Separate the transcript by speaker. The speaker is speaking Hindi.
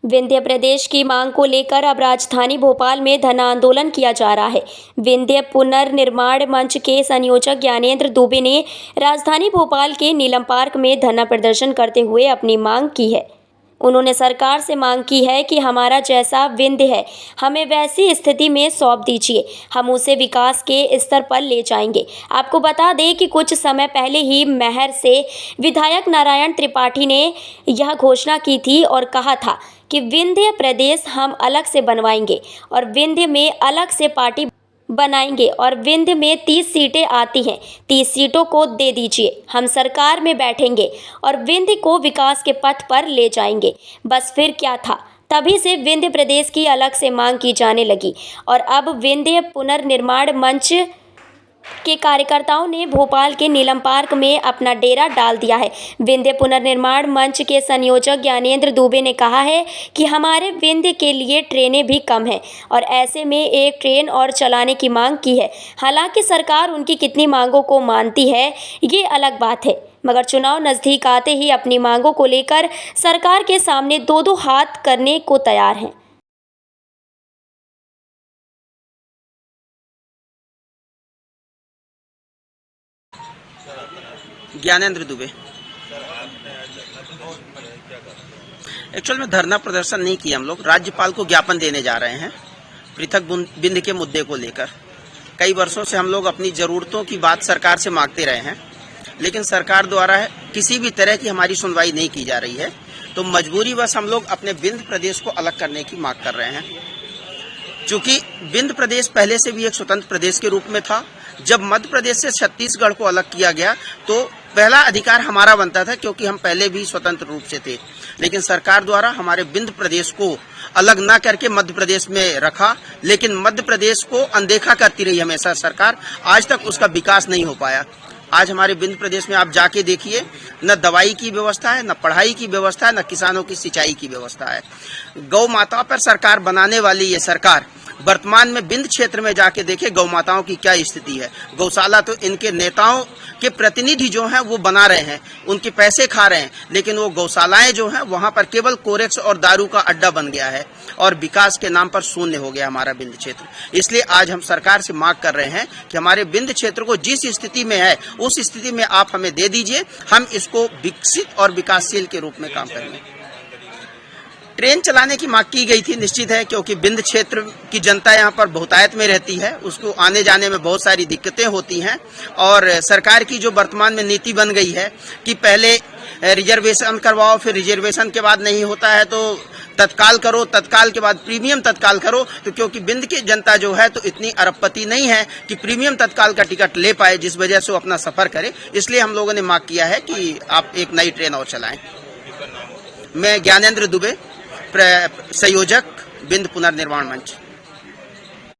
Speaker 1: विंध्य प्रदेश की मांग को लेकर अब राजधानी भोपाल में धरना आंदोलन किया जा रहा है। विंध्य पुनर्निर्माण मंच के संयोजक ज्ञानेंद्र दुबे ने राजधानी भोपाल के नीलम पार्क में धरना प्रदर्शन करते हुए अपनी मांग की है। उन्होंने सरकार से मांग की है कि हमारा जैसा विंध्य है हमें वैसी स्थिति में सौंप दीजिए, हम उसे विकास के स्तर पर ले जाएंगे। आपको बता दें कि कुछ समय पहले ही मैहर से विधायक नारायण त्रिपाठी ने यह घोषणा की थी और कहा था कि विंध्य प्रदेश हम अलग से बनवाएंगे और विंध्य में अलग से पार्टी बनाएंगे और विंध्य में 30 सीटें आती हैं, 30 सीटों को दे दीजिए, हम सरकार में बैठेंगे और विंध्य को विकास के पथ पर ले जाएंगे। बस फिर क्या था, तभी से विंध्य प्रदेश की अलग से मांग की जाने लगी और अब विंध्य पुनर्निर्माण मंच के कार्यकर्ताओं ने भोपाल के नीलम पार्क में अपना डेरा डाल दिया है। विंध्य पुनर्निर्माण मंच के संयोजक ज्ञानेंद्र दुबे ने कहा है कि हमारे विंध्य के लिए ट्रेनें भी कम हैं और ऐसे में एक ट्रेन और चलाने की मांग की है। हालांकि सरकार उनकी कितनी मांगों को मानती है ये अलग बात है, मगर चुनाव नज़दीक आते ही अपनी मांगों को लेकर सरकार के सामने दो हाथ करने को तैयार हैं।
Speaker 2: ज्ञानेंद्र दुबे। एक्चुअल में धरना प्रदर्शन नहीं किया, हम लोग राज्यपाल को ज्ञापन देने जा रहे हैं पृथक विंध्य के मुद्दे को लेकर। कई वर्षों से हम लोग अपनी जरूरतों की बात सरकार से मांगते रहे हैं, लेकिन सरकार द्वारा किसी भी तरह की हमारी सुनवाई नहीं की जा रही है। तो मजबूरीवश हम लोग अपने विंध्य प्रदेश को अलग करने की मांग कर रहे हैं। चूंकि विंध्य प्रदेश पहले से भी एक स्वतंत्र प्रदेश के रूप में था। जब मध्य प्रदेश से छत्तीसगढ़ को अलग किया गया तो पहला अधिकार हमारा बनता था, क्योंकि हम पहले भी स्वतंत्र रूप से थे। लेकिन सरकार द्वारा हमारे विंध्य प्रदेश को अलग ना करके मध्य प्रदेश में रखा, लेकिन मध्य प्रदेश को अनदेखा करती रही हमेशा सरकार। आज तक उसका विकास नहीं हो पाया। आज हमारे विंध्य प्रदेश में आप जाके देखिए, न दवाई की व्यवस्था है, न पढ़ाई की व्यवस्था है, न किसानों की सिंचाई की व्यवस्था है। गौ माता पर सरकार बनाने वाली ये सरकार वर्तमान में विंध्य क्षेत्र में जाके देखे गौ माताओं की क्या स्थिति है। गौशाला तो इनके नेताओं के प्रतिनिधि जो हैं वो बना रहे हैं, उनके पैसे खा रहे हैं, लेकिन वो गौशालाएं जो हैं वहां पर केवल कोरेक्स और दारू का अड्डा बन गया है और विकास के नाम पर शून्य हो गया हमारा विंध्य क्षेत्र। इसलिए आज हम सरकार से मांग कर रहे हैं कि हमारे विंध्य क्षेत्र को जिस स्थिति में है उस स्थिति में आप हमें दे दीजिए, हम इसको विकसित और विकासशील के रूप में काम करेंगे। ट्रेन चलाने की मांग की गई थी, निश्चित है, क्योंकि विंध्य क्षेत्र की जनता यहाँ पर बहुतायत में रहती है, उसको आने जाने में बहुत सारी दिक्कतें होती हैं। और सरकार की जो वर्तमान में नीति बन गई है कि पहले रिजर्वेशन करवाओ, फिर रिजर्वेशन के बाद नहीं होता है तो तत्काल करो, तत्काल के बाद प्रीमियम तत्काल करो। तो क्योंकि विंध्य की जनता जो है तो इतनी अरबपति नहीं है कि प्रीमियम तत्काल का टिकट ले पाए, जिस वजह से वो अपना सफर करे। इसलिए हम लोगों ने मांग किया है कि आप एक नई ट्रेन और चलाएं। मैं ज्ञानेंद्र दुबे, संयोजक विंध्य पुनर्निर्माण मंच।